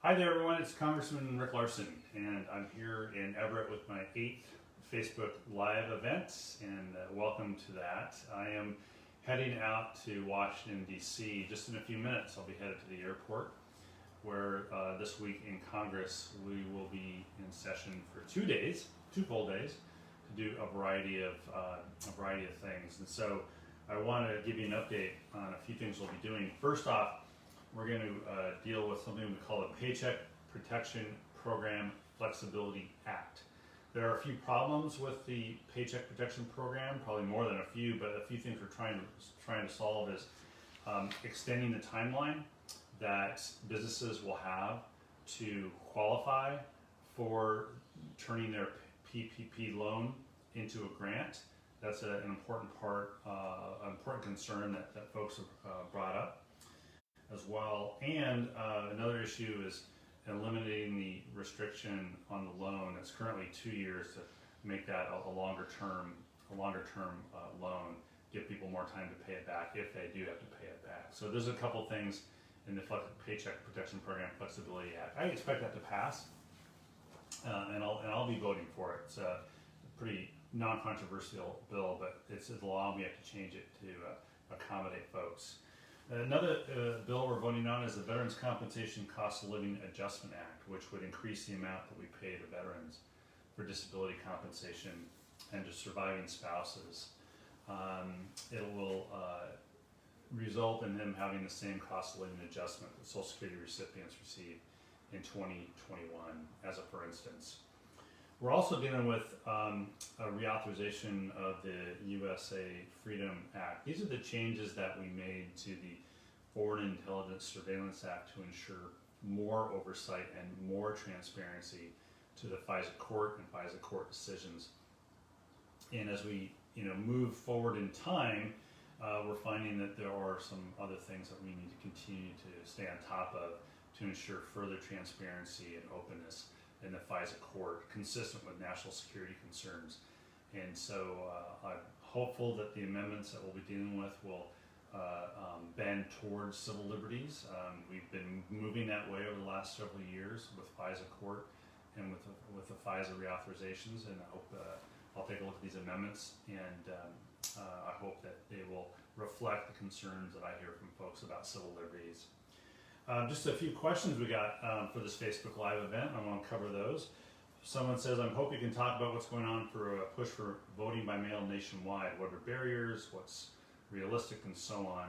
Hi there, everyone. It's Congressman Rick Larsen, and I'm here in Everett with my 8th Facebook Live event, and welcome to that. I am heading out to Washington, D.C. just in a few minutes. I'll be headed to the airport, where this week in Congress we will be in session for 2 days, 2 full days, to do a variety of things. And so I want to give you an update on a few things we'll be doing. First off, we're going to deal with something we call the Paycheck Protection Program Flexibility Act. There are a few problems with the Paycheck Protection Program, probably more than a few, but a few things we're trying to solve is extending the timeline that businesses will have to qualify for turning their PPP loan into a grant. That's an important important concern that folks have brought up as well. And another issue is eliminating the restriction on the loan. It's currently 2 years to make that a longer term loan, give people more time to pay it back if they do have to pay it back. So there's a couple things in the Paycheck Protection Program Flexibility Act. I expect that to pass, and I'll be voting for it. It's a pretty non-controversial bill, but it's a law. We have to change it to accommodate folks. Another bill we're voting on is the Veterans Compensation Cost of Living Adjustment Act, which would increase the amount that we pay to veterans for disability compensation and to surviving spouses. It will result in them having the same cost of living adjustment that Social Security recipients receive in 2021, as a for instance. We're also dealing with a reauthorization of the USA Freedom Act. These are the changes that we made to the Foreign Intelligence Surveillance Act to ensure more oversight and more transparency to the FISA court and FISA court decisions. And as we move forward in time, we're finding that there are some other things that we need to continue to stay on top of to ensure further transparency and openness in the FISA court, consistent with national security concerns. And so I'm hopeful that the amendments that we'll be dealing with will bend towards civil liberties. We've been moving that way over the last several years with FISA court and with the FISA reauthorizations, and I hope I'll take a look at these amendments, and I hope that they will reflect the concerns that I hear from folks about civil liberties. Just a few questions we got for this Facebook Live event. I want to cover those. Someone says, I hope you can talk about what's going on for a push for voting by mail nationwide. What are barriers? What's realistic, and so on.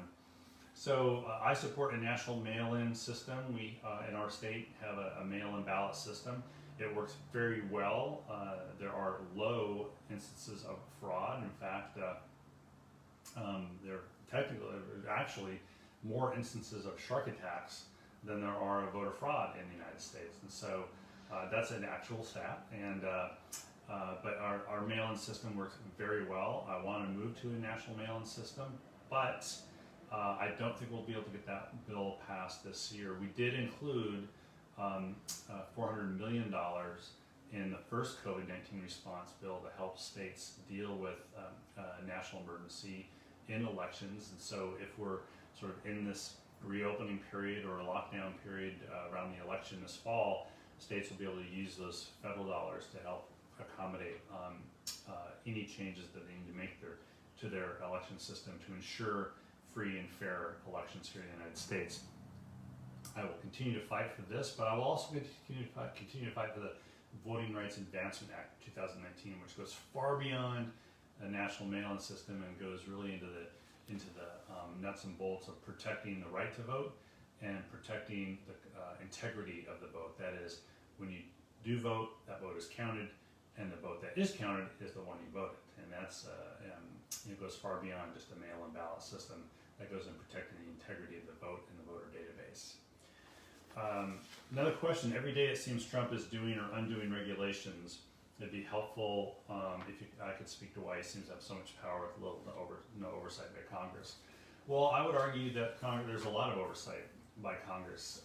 So I support a national mail-in system. We, in our state, have a mail-in ballot system. It works very well. There are low instances of fraud. In fact, there are actually more instances of shark attacks than there are of voter fraud in the United States. And so that's an actual stat. And but our mail-in system works very well. I want to move to a national mail-in system, but I don't think we'll be able to get that bill passed this year. We did include $400 million in the first COVID-19 response bill to help states deal with national emergency in elections. And so if we're sort of in this reopening period or a lockdown period around the election this fall, states will be able to use those federal dollars to help accommodate any changes that they need to make to their election system to ensure free and fair elections here in the United States. I will continue to fight for this, but I will also continue to fight for the Voting Rights Advancement Act 2019, which goes far beyond a national mail-in system and goes really into the nuts and bolts of protecting the right to vote and protecting the integrity of the vote. That is, when you do vote, that vote is counted, and the vote that is counted is the one you voted. And that's it goes far beyond just a mail-in ballot system. That goes in protecting the integrity of the vote in the voter database. Another question: every day it seems Trump is doing or undoing regulations. It'd be helpful if I could speak to why he seems to have so much power with no oversight by Congress. Well, I would argue that there's a lot of oversight by Congress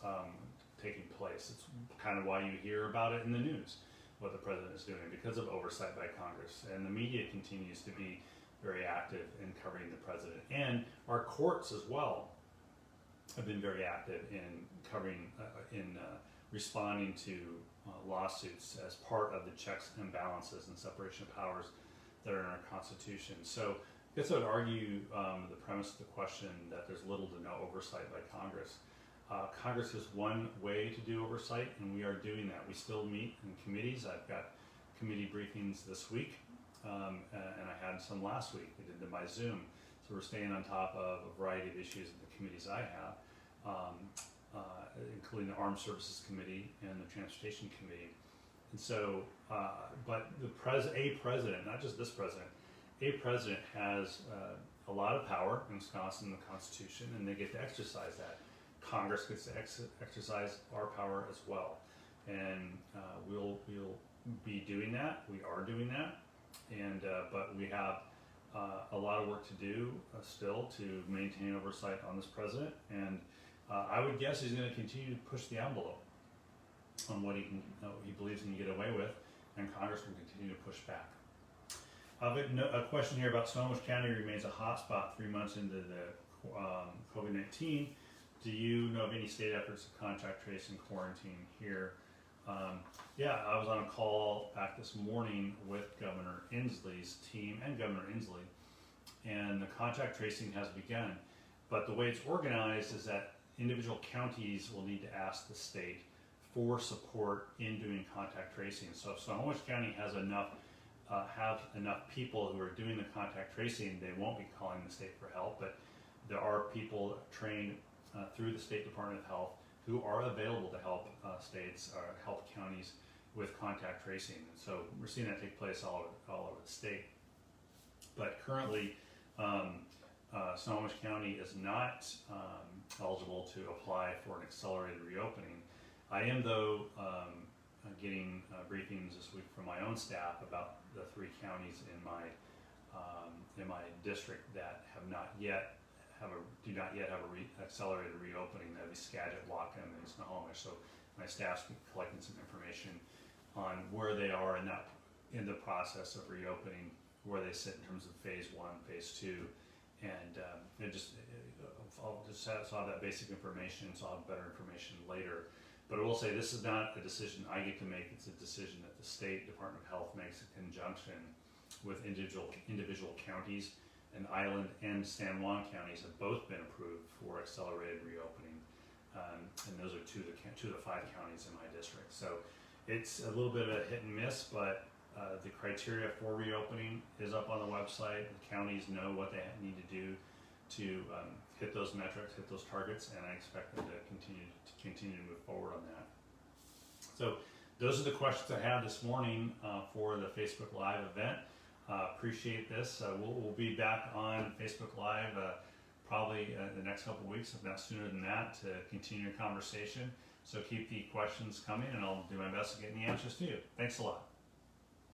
taking place. It's kind of why you hear about it in the news, what the president is doing, because of oversight by Congress. And the media continues to be very active in covering the president. And our courts as well have been very active in covering, responding to lawsuits as part of the checks and balances and separation of powers that are in our Constitution. So I guess I would argue the premise of the question that there's little to no oversight by Congress. Congress is one way to do oversight, and we are doing that. We still meet in committees. I've got committee briefings this week, and I had some last week. We did them by Zoom. So we're staying on top of a variety of issues in the committees I have, including the Armed Services Committee and the Transportation Committee. And so, but a president, not just this president, a president has a lot of power in Wisconsin, the Constitution, and they get to exercise that. Congress gets to exercise our power as well, and we'll be doing that. We are doing that, and but we have a lot of work to do still to maintain oversight on this president, and I would guess he's going to continue to push the envelope on what he believes he can get away with, and Congress will continue to push back. A question here about Snohomish County remains a hotspot 3 months into the COVID-19. Do you know of any state efforts to contact trace and quarantine here? Yeah, I was on a call back this morning with Governor Inslee's team and Governor Inslee, and the contact tracing has begun. But the way it's organized is that individual counties will need to ask the state for support in doing contact tracing. So if Snohomish County has enough people who are doing the contact tracing, they won't be calling the state for help, but there are people trained through the State Department of Health who are available to help states or help counties with contact tracing. And so we're seeing that take place all over the state. But currently, Snohomish County is not eligible to apply for an accelerated reopening. I am, though, getting briefings this week from my own staff about the 3 counties in my district that do not yet have a accelerated reopening. That would be Skagit, Whatcom, and Snohomish. So my staff's collecting some information on where they are in the process of reopening, where they sit in terms of phase 1, phase 2, and I'll just have that basic information, so I'll have better information later. But I will say this is not a decision I get to make. It's a decision that the State Department of Health makes in conjunction with individual counties. And Island and San Juan counties have both been approved for accelerated reopening, and those are two of the 5 counties in my district. So it's a little bit of a hit and miss, but the criteria for reopening is up on the website. The counties know what they need to do to hit those metrics, hit those targets, and I expect them to continue to move forward on that. So those are the questions I have this morning for the Facebook Live event. Appreciate this. We'll be back on Facebook Live probably the next couple of weeks, if not sooner than that, to continue your conversation. So keep the questions coming, and I'll do my best to get the answers to you. Thanks a lot.